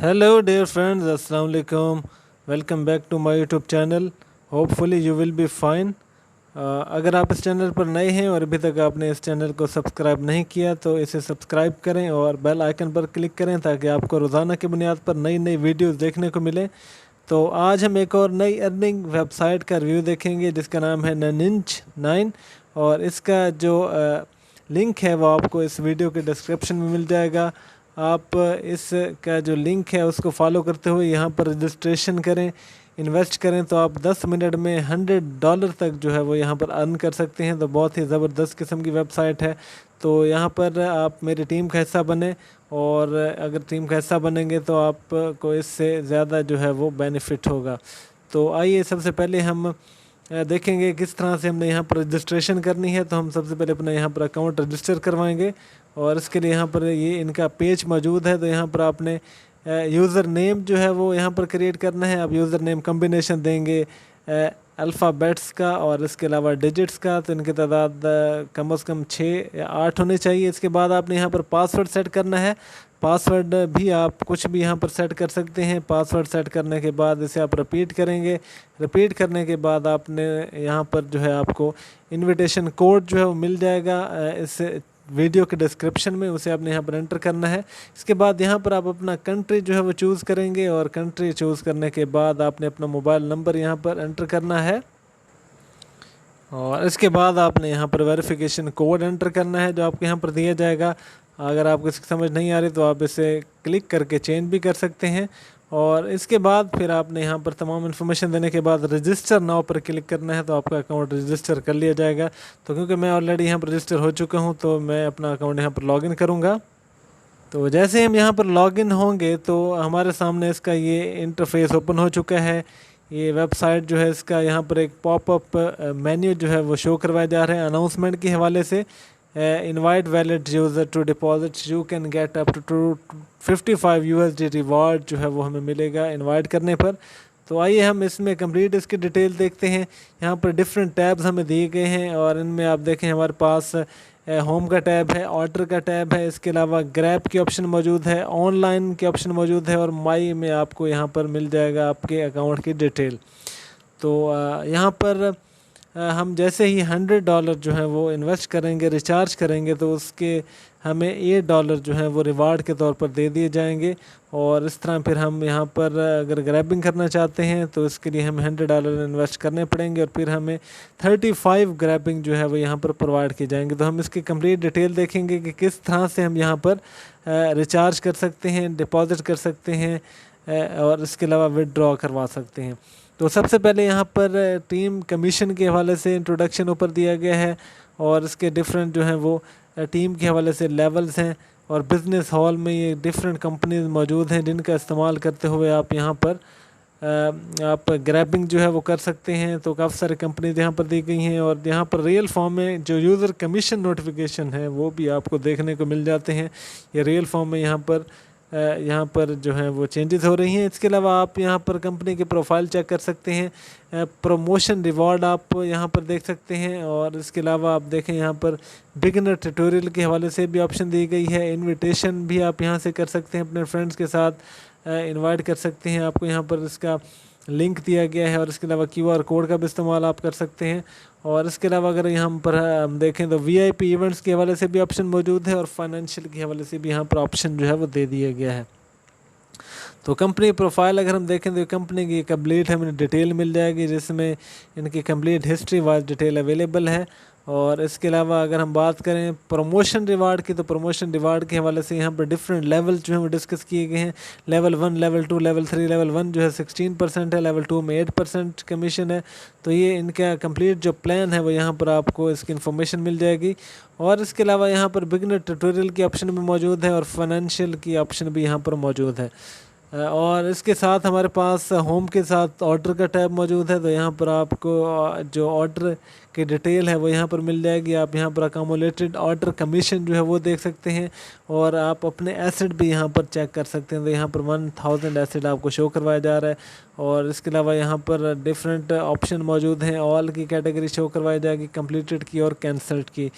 Hello, dear friends. Assalamu alaikum. Welcome back to my YouTube channel. Hopefully you will be fine. अगर आप इस channel पर नए हैं और अभी तक आपने इस चैनल को सब्सक्राइब नहीं किया तो इसे सब्सक्राइब करें और बेल आइकन पर क्लिक करें ताकि आपको रोज़ाना की बुनियाद पर नई नई वीडियोस देखने को मिले। तो आज हम एक और नई अर्निंग वेबसाइट का रिव्यू देखेंगे जिसका नाम है Ninja9 और इसका जो लिंक है वो आपको इस वीडियो के डिस्क्रिप्शन में मिल जाएगा। आप इसका जो लिंक है उसको फॉलो करते हुए यहाँ पर रजिस्ट्रेशन करें, इन्वेस्ट करें तो आप 10 मिनट में $100 तक जो है वो यहाँ पर अर्न कर सकते हैं। तो बहुत ही ज़बरदस्त किस्म की वेबसाइट है। तो यहाँ पर आप मेरी टीम का हिस्सा बने और अगर टीम का हिस्सा बनेंगे तो आपको इससे ज़्यादा जो है वो बेनिफिट होगा। तो आइए सबसे पहले हम देखेंगे किस तरह से हमने यहाँ पर रजिस्ट्रेशन करनी है। तो हम सबसे पहले अपना यहाँ पर अकाउंट रजिस्टर करवाएंगे और इसके लिए यहाँ पर ये इनका पेज मौजूद है। तो यहाँ पर आपने यूज़र नेम जो है वो यहाँ पर क्रिएट करना है। आप यूज़र नेम कम्बिनेशन देंगे अल्फ़ाबेट्स का और इसके अलावा डिजिट्स का। तो इनकी तादाद कम से कम 6 या 8 होनी चाहिए। इसके बाद आपने यहाँ पर पासवर्ड सेट करना है। पासवर्ड भी आप कुछ भी यहाँ पर सेट कर सकते हैं। पासवर्ड सेट करने के बाद इसे आप रिपीट करेंगे। रिपीट करने के बाद आपने यहाँ पर जो है आपको इनविटेशन कोड जो है वो मिल जाएगा इस वीडियो के डिस्क्रिप्शन में, उसे आपने यहाँ पर एंटर करना है। इसके बाद यहाँ पर आप अपना कंट्री जो है वो चूज़ करेंगे और कंट्री चूज़ करने के बाद आपने अपना मोबाइल नंबर यहाँ पर एंटर करना है और इसके बाद आपने यहाँ पर वेरिफिकेशन कोड एंटर करना है जो आपको यहाँ पर दिया जाएगा। अगर आपको इसकी समझ नहीं आ रही तो आप इसे क्लिक करके चेंज भी कर सकते हैं। और इसके बाद फिर आपने यहाँ पर तमाम इन्फॉर्मेशन देने के बाद रजिस्टर नाउ पर क्लिक करना है तो आपका अकाउंट रजिस्टर कर लिया जाएगा। तो क्योंकि मैं ऑलरेडी यहाँ पर रजिस्टर हो चुका हूँ तो मैं अपना अकाउंट यहाँ पर लॉगिन करूँगा। तो जैसे हम यहाँ पर लॉगिन होंगे तो हमारे सामने इसका ये इंटरफेस ओपन हो चुका है। ये वेबसाइट जो है इसका यहाँ पर एक पॉपअप मेन्यू जो है वो शो करवाया जा रहा है अनाउंसमेंट के हवाले से। Invite valid user to deposit you can get up to 55 USD reward जो है वो हमें मिलेगा इनवाइट करने पर। तो आइए हम इसमें कंप्लीट इसकी डिटेल देखते हैं। यहाँ पर डिफरेंट टैब्स हमें दिए गए हैं और इनमें आप देखें हमारे पास होम का टैब है, ऑर्डर का टैब है, इसके अलावा ग्रैब की ऑप्शन मौजूद है, ऑनलाइन की ऑप्शन मौजूद है और माई में आपको यहाँ पर मिल जाएगा आपके अकाउंट की डिटेल। तो यहाँ पर हम जैसे ही $100 जो है वो इन्वेस्ट करेंगे, रिचार्ज करेंगे तो उसके हमें $8 जो है वो रिवार्ड के तौर पर दे दिए जाएंगे। और इस तरह फिर हम यहाँ पर अगर ग्रैबिंग करना चाहते हैं तो इसके लिए हमें $100 इन्वेस्ट करने पड़ेंगे और फिर हमें 35 ग्रैबिंग जो है वो यहाँ पर प्रोवाइड की जाएंगे। तो हम इसकी कंप्लीट डिटेल देखेंगे कि किस तरह से हम यहाँ पर रिचार्ज कर सकते हैं, डिपॉजिट कर सकते हैं और इसके अलावा विदड्रॉ करवा सकते हैं। तो सबसे पहले यहाँ पर टीम कमीशन के हवाले से इंट्रोडक्शन ऊपर दिया गया है और इसके डिफरेंट जो हैं वो टीम के हवाले से लेवल्स हैं और बिज़नेस हॉल में ये डिफरेंट कंपनीज मौजूद हैं जिनका इस्तेमाल करते हुए आप यहाँ पर आप ग्रैबिंग जो है वो कर सकते हैं। तो काफ़ी सारे कंपनीज यहाँ पर दी गई हैं और यहाँ पर रियल फॉर्म में जो यूज़र कमीशन नोटिफिकेशन है वो भी आपको देखने को मिल जाते हैं। ये रियल फॉर्म में यहाँ पर जो है वो चेंजेस हो रही हैं। इसके अलावा आप यहाँ पर कंपनी की प्रोफाइल चेक कर सकते हैं, प्रमोशन रिवॉर्ड आप यहाँ पर देख सकते हैं और इसके अलावा आप देखें यहाँ पर बिगिनर ट्यूटोरियल के हवाले से भी ऑप्शन दी गई है। इनविटेशन भी आप यहाँ से कर सकते हैं, अपने फ्रेंड्स के साथ इनवाइट कर सकते हैं। आपको यहाँ पर इसका लिंक दिया गया है और इसके अलावा QR कोड का भी इस्तेमाल आप कर सकते हैं। और इसके अलावा अगर यहाँ पर हम देखें तो VIP इवेंट्स के हवाले से भी ऑप्शन मौजूद है और फाइनेंशियल के हवाले से भी यहाँ पर ऑप्शन जो है वो दे दिया गया है। तो कंपनी प्रोफाइल अगर हम देखें तो कंपनी की कंप्लीट हमें डिटेल मिल जाएगी जिसमें इनकी complete history wise detail available है। और इसके अलावा अगर हम बात करें प्रमोशन रिवार्ड की तो प्रमोशन रिवार्ड के हवाले से यहाँ पर डिफरेंट लेवल जो है वो डिस्कस किए गए हैं। Level 1, level 2, level 3। लेवल 1 जो है 16% है, लेवल 2 में 8% कमीशन है। तो ये इनका कंप्लीट जो प्लान है वो यहाँ पर आपको इसकी इन्फॉर्मेशन मिल जाएगी। और इसके अलावा यहाँ पर बिगिनर ट्यूटोरियल की ऑप्शन भी मौजूद है और फाइनेंशियल की ऑप्शन भी यहाँ पर मौजूद है। और इसके साथ हमारे पास होम के साथ ऑर्डर का टैब मौजूद है। तो यहाँ पर आपको जो ऑर्डर की डिटेल है वो यहाँ पर मिल जाएगी। आप यहाँ पर अकामुलेटेड ऑर्डर कमीशन जो है वो देख सकते हैं और आप अपने एसेट भी यहाँ पर चेक कर सकते हैं। तो यहाँ पर 1000 एसेट आपको शो करवाया जा रहा है। और इसके अलावा यहाँ पर डिफरेंट ऑप्शन मौजूद हैं। ऑल की कैटेगरी शो करवाई जाएगी, कंप्लीटेड की और कैंसल्ड की।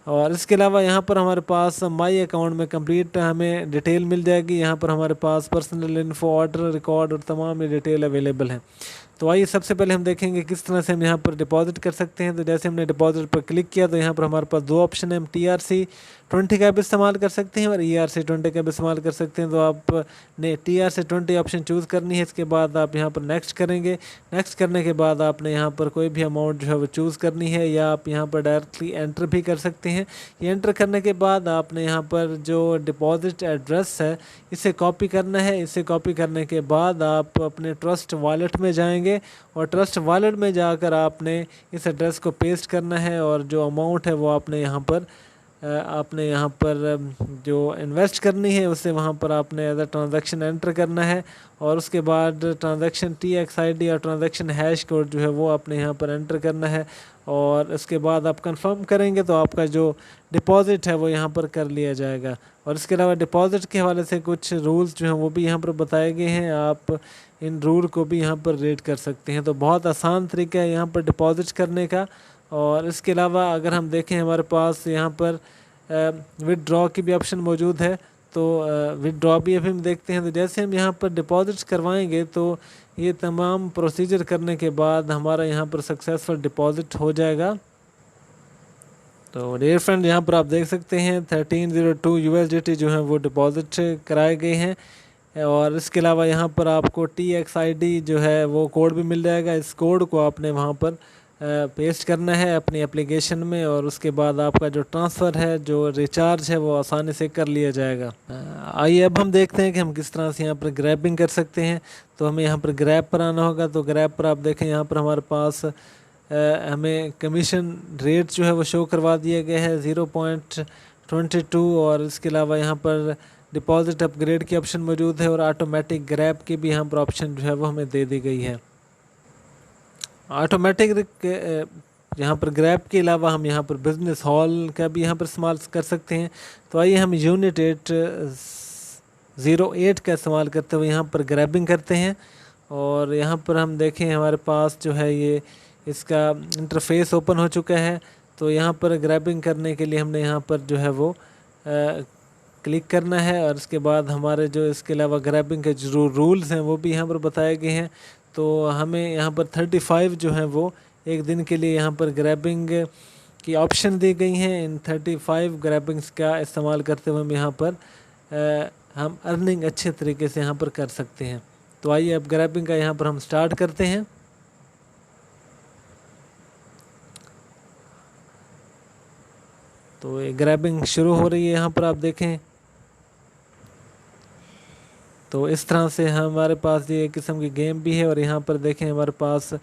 और इसके अलावा यहाँ पर हमारे पास माई अकाउंट में कंप्लीट हमें डिटेल मिल जाएगी। यहाँ पर हमारे पास पर्सनल इन्फो, ऑर्डर रिकॉर्ड और तमाम डिटेल अवेलेबल है। तो आइए सबसे पहले हम देखेंगे किस तरह से हम यहाँ पर डिपॉजिट कर सकते हैं। तो जैसे हमने डिपॉजिट पर क्लिक किया तो यहाँ पर हमारे पास दो ऑप्शन है, हम TRC20 का भी इस्तेमाल कर सकते हैं और ERC20 का भी इस्तेमाल कर सकते हैं। तो आपने TRC20 ऑप्शन चूज़ करनी है। इसके बाद आप यहाँ पर नेक्स्ट करेंगे। नेक्स्ट करने के बाद आपने यहाँ पर कोई भी अमाउंट जो है वो चूज़ करनी है, या आप यहाँ पर डायरेक्टली एंटर भी कर सकते हैं। ये एंटर करने के बाद आपने यहाँ पर जो डिपॉजिट एड्रेस है इसे कॉपी करना है। इसे कॉपी करने के बाद आप अपने ट्रस्ट वॉलेट में जाएंगे और ट्रस्ट वॉलेट में जाकर आपने इस एड्रेस को पेस्ट करना है और जो अमाउंट है वो आपने यहाँ पर जो इन्वेस्ट करनी है उसे वहाँ पर आपने एज अ ट्रांजैक्शन एंटर करना है। और उसके बाद ट्रांजैक्शन TXID और ट्रांजैक्शन हैश कोड जो है वो आपने यहाँ पर एंटर करना है। और इसके बाद आप कंफर्म करेंगे तो आपका जो डिपॉजिट है वो यहाँ पर कर लिया जाएगा। और इसके अलावा डिपॉजिट के हवाले से कुछ रूल्स जो हैं वो भी यहाँ पर बताए गए हैं, आप इन रूल को भी यहाँ पर रीड कर सकते हैं। तो बहुत आसान तरीका है यहाँ पर डिपॉजिट करने का। और इसके अलावा अगर हम देखें हमारे पास यहाँ पर विदड्रॉ की भी ऑप्शन मौजूद है। तो विदड्रॉ भी अभी हम देखते हैं। तो जैसे हम यहाँ पर डिपॉजिट्स करवाएंगे तो ये तमाम प्रोसीजर करने के बाद हमारा यहाँ पर सक्सेसफुल डिपॉजिट हो जाएगा। तो डियर फ्रेंड, यहाँ पर आप देख सकते हैं 1302 USDT जो है वो डिपॉजिट कराए गए हैं। और इसके अलावा यहाँ पर आपको TXID जो है वो कोड भी मिल जाएगा। इस कोड को आपने वहाँ पर पेस्ट करना है अपनी एप्लीकेशन में और उसके बाद आपका जो ट्रांसफ़र है, जो रिचार्ज है वो आसानी से कर लिया जाएगा। आइए अब हम देखते हैं कि हम किस तरह से यहाँ पर ग्रैबिंग कर सकते हैं। तो हमें यहाँ पर ग्रैब पर आना होगा। तो ग्रैब पर आप देखें यहाँ पर हमारे पास हमें कमीशन रेट जो है वो शो करवा दिया गया है 0.22। और इसके अलावा यहाँ पर डिपॉजिट अपग्रेड की ऑप्शन मौजूद है और ऑटोमेटिक ग्रैब की भी यहाँ पर ऑप्शन जो है वो हमें दे दी गई है। ऑटोमेटिक यहाँ पर ग्रैब के अलावा हम यहाँ पर बिजनेस हॉल का भी यहाँ पर इस्तेमाल कर सकते हैं। तो आइए हम यूनिट 808 का इस्तेमाल करते हुए यहाँ पर ग्रैबिंग करते हैं। और यहाँ पर हम देखें हमारे पास जो है ये इसका इंटरफेस ओपन हो चुका है। तो यहाँ पर ग्रैबिंग करने के लिए हमने यहाँ पर जो है वो क्लिक करना है। और इसके बाद हमारे जो इसके अलावा ग्रैबिंग के जो रूल्स हैं वो भी यहाँ पर बताए गए हैं। तो हमें यहाँ पर 35 जो है वो एक दिन के लिए यहाँ पर ग्रैबिंग की ऑप्शन दी गई हैं। इन 35 ग्रैबिंग्स का इस्तेमाल करते हुए हम यहाँ पर हम अर्निंग अच्छे तरीके से यहाँ पर कर सकते हैं। तो आइए अब ग्रैबिंग का यहाँ पर हम स्टार्ट करते हैं। तो ये ग्रैबिंग शुरू हो रही है। यहाँ पर आप देखें तो इस तरह से हमारे पास ये एक किस्म की गेम भी है। और यहाँ पर देखें हमारे पास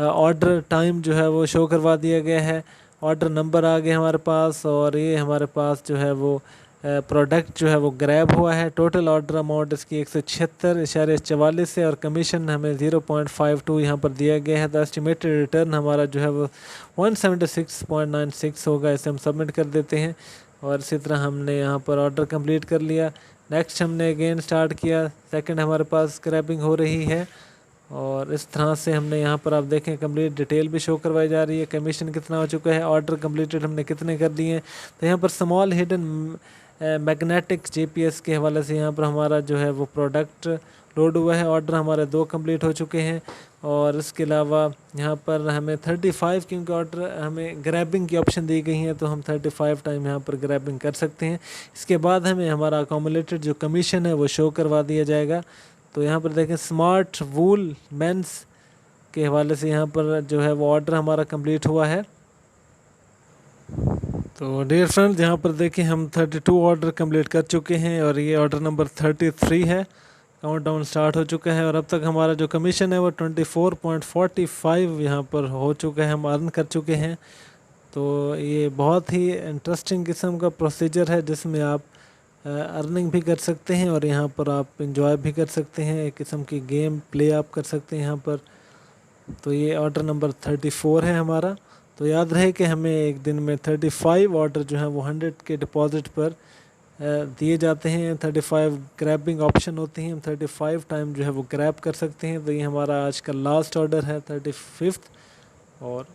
ऑर्डर टाइम जो है वो शो करवा दिया गया है, ऑर्डर नंबर आ गया हमारे पास, और ये हमारे पास जो है वो प्रोडक्ट जो है वो ग्रैब हुआ है। टोटल ऑर्डर अमाउंट इसकी 176.44 है और कमीशन हमें 0.52 यहाँ पर दिया गया है। तो एस्टिमेटेड रिटर्न हमारा जो है वो 176.96 होगा। इसे हम सबमिट कर देते हैं और इसी तरह हमने यहाँ पर ऑर्डर कंप्लीट कर लिया। नेक्स्ट हमने अगेन स्टार्ट किया, सेकंड हमारे पास स्क्रैपिंग हो रही है। और इस तरह से हमने यहाँ पर आप देखें कंप्लीट डिटेल भी शो करवाई जा रही है, कमीशन कितना हो चुका है, ऑर्डर कंप्लीटेड हमने कितने कर दिए हैं। तो यहाँ पर स्मॉल हिडन मैग्नेटिक GPS के हवाले से यहाँ पर हमारा जो है वो प्रोडक्ट लोड हुआ है। ऑर्डर हमारे 2 कंप्लीट हो चुके हैं। और इसके अलावा यहाँ पर हमें 35 क्योंकि ऑर्डर हमें ग्रैबिंग की ऑप्शन दी गई है तो हम 35 टाइम यहाँ पर ग्रैबिंग कर सकते हैं। इसके बाद हमें हमारा अकोमुलेटेड जो कमीशन है वो शो करवा दिया जाएगा। तो यहाँ पर देखें स्मार्ट वूल मेंस के हवाले से यहाँ पर जो है वो ऑर्डर हमारा कंप्लीट हुआ है। तो डियर फ्रेंड्स, यहाँ पर देखें हम 32 ऑर्डर कंप्लीट कर चुके हैं और ये ऑर्डर नंबर 33 है। काउंटडाउन स्टार्ट हो चुका है और अब तक हमारा जो कमीशन है वो 24.45 यहाँ पर हो चुका है, हम अर्न कर चुके हैं। तो ये बहुत ही इंटरेस्टिंग किस्म का प्रोसीजर है जिसमें आप अर्निंग भी कर सकते हैं और यहाँ पर आप इंजॉय भी कर सकते हैं, एक किस्म की गेम प्ले आप कर सकते हैं यहाँ पर। तो ये ऑर्डर नंबर 34 है हमारा। तो याद रहे कि हमें एक दिन में 35 ऑर्डर जो है वो 100 के डिपॉजिट पर दिए जाते हैं। 35 ग्रैबिंग ऑप्शन होती हैं, हम 35 टाइम जो है वो ग्रैब कर सकते हैं। तो ये हमारा आज का लास्ट ऑर्डर है 35th। और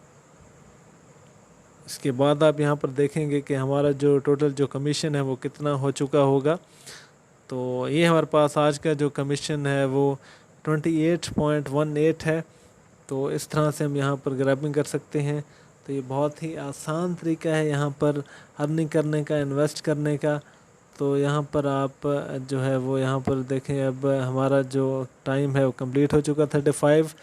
इसके बाद आप यहाँ पर देखेंगे कि हमारा जो टोटल जो कमीशन है वो कितना हो चुका होगा। तो ये हमारे पास आज का जो कमीशन है वो 28.18 है। तो इस तरह से हम यहाँ पर ग्रैबिंग कर सकते हैं। तो ये बहुत ही आसान तरीका है यहाँ पर अर्निंग करने का, इन्वेस्ट करने का। तो यहाँ पर आप जो है वो यहाँ पर देखें, अब हमारा जो टाइम है वो कंप्लीट हो चुका। 35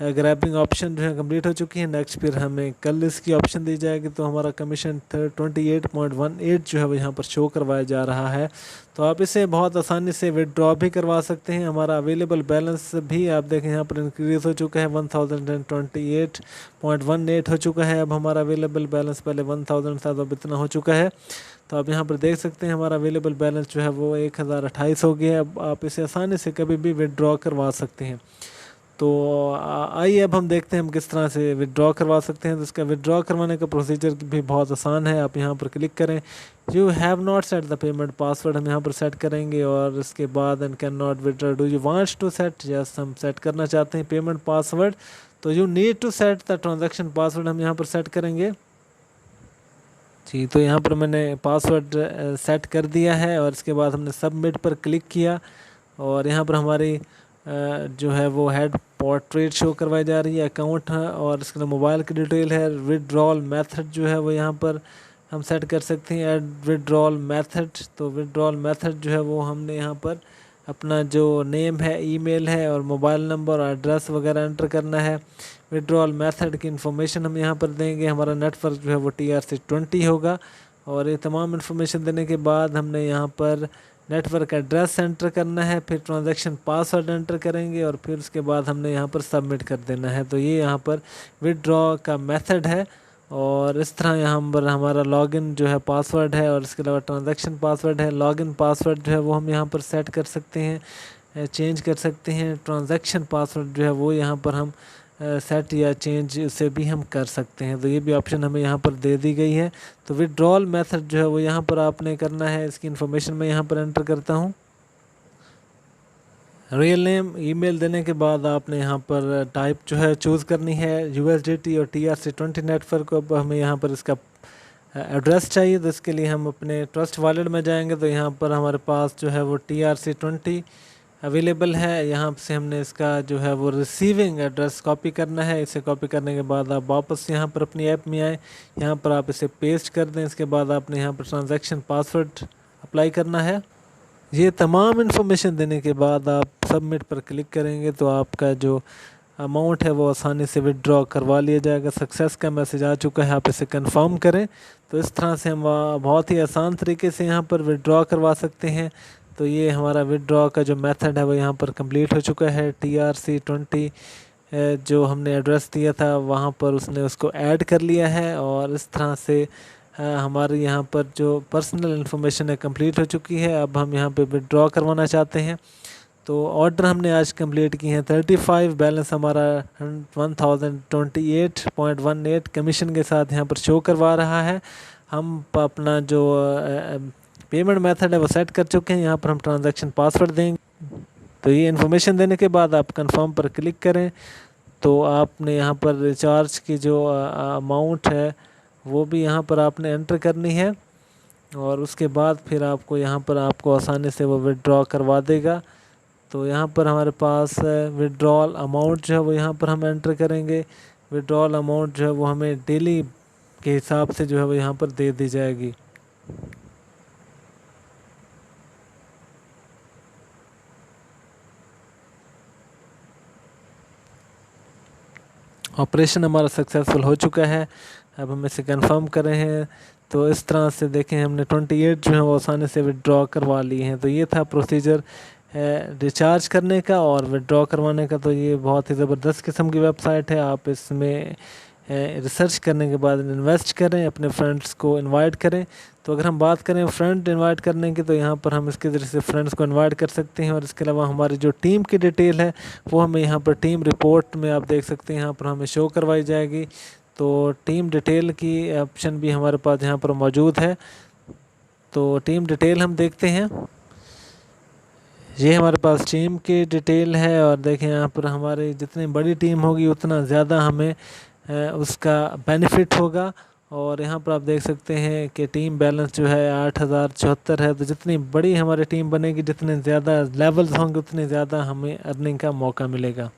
ग्रैबिंग ऑप्शन जो है कंप्लीट हो चुकी है। नेक्स्ट फिर हमें कल इसकी ऑप्शन दी जाएगी, तो हमारा कमीशन 28.18 जो है वो यहाँ पर शो करवाया जा रहा है। तो आप इसे बहुत आसानी से विड्रॉ भी करवा सकते हैं। हमारा अवेलेबल बैलेंस भी आप देखें यहाँ पर इंक्रीज़ हो चुका है, 1028.18 हो चुका है। अब हमारा अवेलेबल बैलेंस पहले 1000 था, तो अब इतना हो चुका है। तो आप यहाँ पर देख सकते हैं हमारा अवेलेबल बैलेंस जो है वो 1028 हो गया है। अब आप इसे आसानी से कभी भी विड्रॉ करवा सकते हैं। तो आइए अब हम देखते हैं हम किस तरह से विड्रॉ करवा सकते हैं। तो इसका विड्रॉ करवाने का प्रोसीजर भी बहुत आसान है। आप यहाँ पर क्लिक करें, you have not set the payment password हम यहाँ पर सेट करेंगे, और इसके बाद and can not withdraw, do you wants to set, yes हम सेट करना चाहते हैं पेमेंट पासवर्ड। तो you need to set the transaction password हम यहाँ पर सेट करेंगे जी। तो यहाँ पर मैंने पासवर्ड सेट कर दिया है, और इसके बाद हमने सबमिट पर क्लिक किया, और यहाँ पर हमारी जो है वो हेड पोर्ट्रेट शो करवाई जा रही है, अकाउंट है, और इसके लिए मोबाइल की डिटेल है। विड्रॉल मेथड जो है वो यहाँ पर हम सेट कर सकते हैं, ऐड विड्रॉल मेथड। तो विड्रॉल मेथड जो है वो हमने यहाँ पर अपना जो नेम है, ईमेल है, और मोबाइल नंबर और एड्रेस वगैरह एंटर करना है। विड्रॉल मेथड की इन्फॉर्मेशन हम यहाँ पर देंगे। हमारा नेटवर्क जो है वो TRC20 होगा, और ये तमाम इन्फॉर्मेशन देने के बाद हमने यहाँ पर नेटवर्क एड्रेस एंटर करना है, फिर ट्रांजैक्शन पासवर्ड एंटर करेंगे, और फिर उसके बाद हमने यहाँ पर सबमिट कर देना है। तो ये यहाँ पर विड्रॉ का मेथड है, और इस तरह यहाँ पर हमारा लॉगिन जो है पासवर्ड है, और इसके अलावा ट्रांजैक्शन पासवर्ड है। लॉगिन पासवर्ड जो है वो हम यहाँ पर सेट कर सकते हैं, चेंज कर सकते हैं। ट्रांजैक्शन पासवर्ड जो है वो यहाँ पर हम सेट या चेंज से भी हम कर सकते हैं। तो ये भी ऑप्शन हमें यहाँ पर दे दी गई है। तो विड्रॉल मेथड जो है वो यहाँ पर आपने करना है। इसकी इन्फॉर्मेशन मैं यहाँ पर एंटर करता हूँ। रियल नेम, ईमेल देने के बाद आपने यहाँ पर टाइप जो है चूज़ करनी है, USDT और TRC20 नेटवर्क। अब हमें यहाँ पर इसका एड्रेस चाहिए, तो इसके लिए हम अपने ट्रस्ट वॉलेट में जाएंगे। तो यहाँ पर हमारे पास जो है वो TRC20 अवेलेबल है। यहाँ से हमने इसका जो है वो रिसीविंग एड्रेस कॉपी करना है। इसे कॉपी करने के बाद आप वापस यहाँ पर अपनी ऐप में आए, यहाँ पर आप इसे पेस्ट कर दें। इसके बाद आपने यहाँ पर ट्रांजैक्शन पासवर्ड अप्लाई करना है। ये तमाम इन्फॉर्मेशन देने के बाद आप सबमिट पर क्लिक करेंगे, तो आपका जो अमाउंट है वो आसानी से विड्रॉ करवा लिया जाएगा। सक्सेस का मैसेज आ चुका है, आप इसे कंफर्म करें। तो इस तरह से हम बहुत ही आसान तरीके से यहाँ पर विड्रॉ करवा सकते हैं। तो ये हमारा विड्रॉ का जो मेथड है वो यहाँ पर कंप्लीट हो चुका है। TRC20 जो हमने एड्रेस दिया था वहाँ पर उसने उसको ऐड कर लिया है, और इस तरह से हमारे यहाँ पर जो पर्सनल इन्फॉर्मेशन है कंप्लीट हो चुकी है। अब हम यहाँ पे विड्रॉ करवाना चाहते हैं। तो ऑर्डर हमने आज कंप्लीट की हैं 35, बैलेंस हमारा 1028.18 कमीशन के साथ यहाँ पर शो करवा रहा है। हम अपना जो पेमेंट मेथड है वो सेट कर चुके हैं। यहाँ पर हम ट्रांजैक्शन पासवर्ड देंगे। तो ये इन्फॉर्मेशन देने के बाद आप कंफर्म पर क्लिक करें। तो आपने यहाँ पर रिचार्ज की जो अमाउंट है वो भी यहाँ पर आपने एंटर करनी है, और उसके बाद फिर आपको यहाँ पर आपको आसानी से वो विड्रॉ करवा देगा। तो यहाँ पर हमारे पास विड्रॉल अमाउंट जो है वो यहाँ पर हम एंटर करेंगे। विड्रॉल अमाउंट जो है वो हमें डेली के हिसाब से जो है वो यहाँ पर दे दी जाएगी। ऑपरेशन हमारा सक्सेसफुल हो चुका है। अब हम इसे कंफर्म कर रहे हैं। तो इस तरह से देखें हमने 28 जो है वो आसानी से विड्रॉ करवा लिए हैं। तो ये था प्रोसीजर रिचार्ज करने का और विड्रॉ करवाने का। तो ये बहुत ही ज़बरदस्त किस्म की वेबसाइट है। आप इसमें रिसर्च करने के बाद इन्वेस्ट करें, अपने फ्रेंड्स को इनवाइट करें। तो अगर हम बात करें फ्रेंड इनवाइट करने की, तो यहाँ पर हम इसके ज़रिए से फ्रेंड्स को इनवाइट कर सकते हैं। और इसके अलावा हमारी जो टीम की डिटेल है वो हमें यहाँ पर टीम रिपोर्ट में आप देख सकते हैं, यहाँ पर हमें शो करवाई जाएगी। तो टीम डिटेल की ऑप्शन भी हमारे पास यहाँ पर मौजूद है। तो टीम डिटेल हम देखते हैं। ये हमारे पास टीम की डिटेल है, और देखें यहाँ पर हमारी जितनी बड़ी टीम होगी उतना ज़्यादा हमें उसका बेनिफिट होगा। और यहाँ पर आप देख सकते हैं कि टीम बैलेंस जो है 8074 है। तो जितनी बड़ी हमारी टीम बनेगी, जितने ज़्यादा लेवल्स होंगे, उतने ज़्यादा हमें अर्निंग का मौका मिलेगा।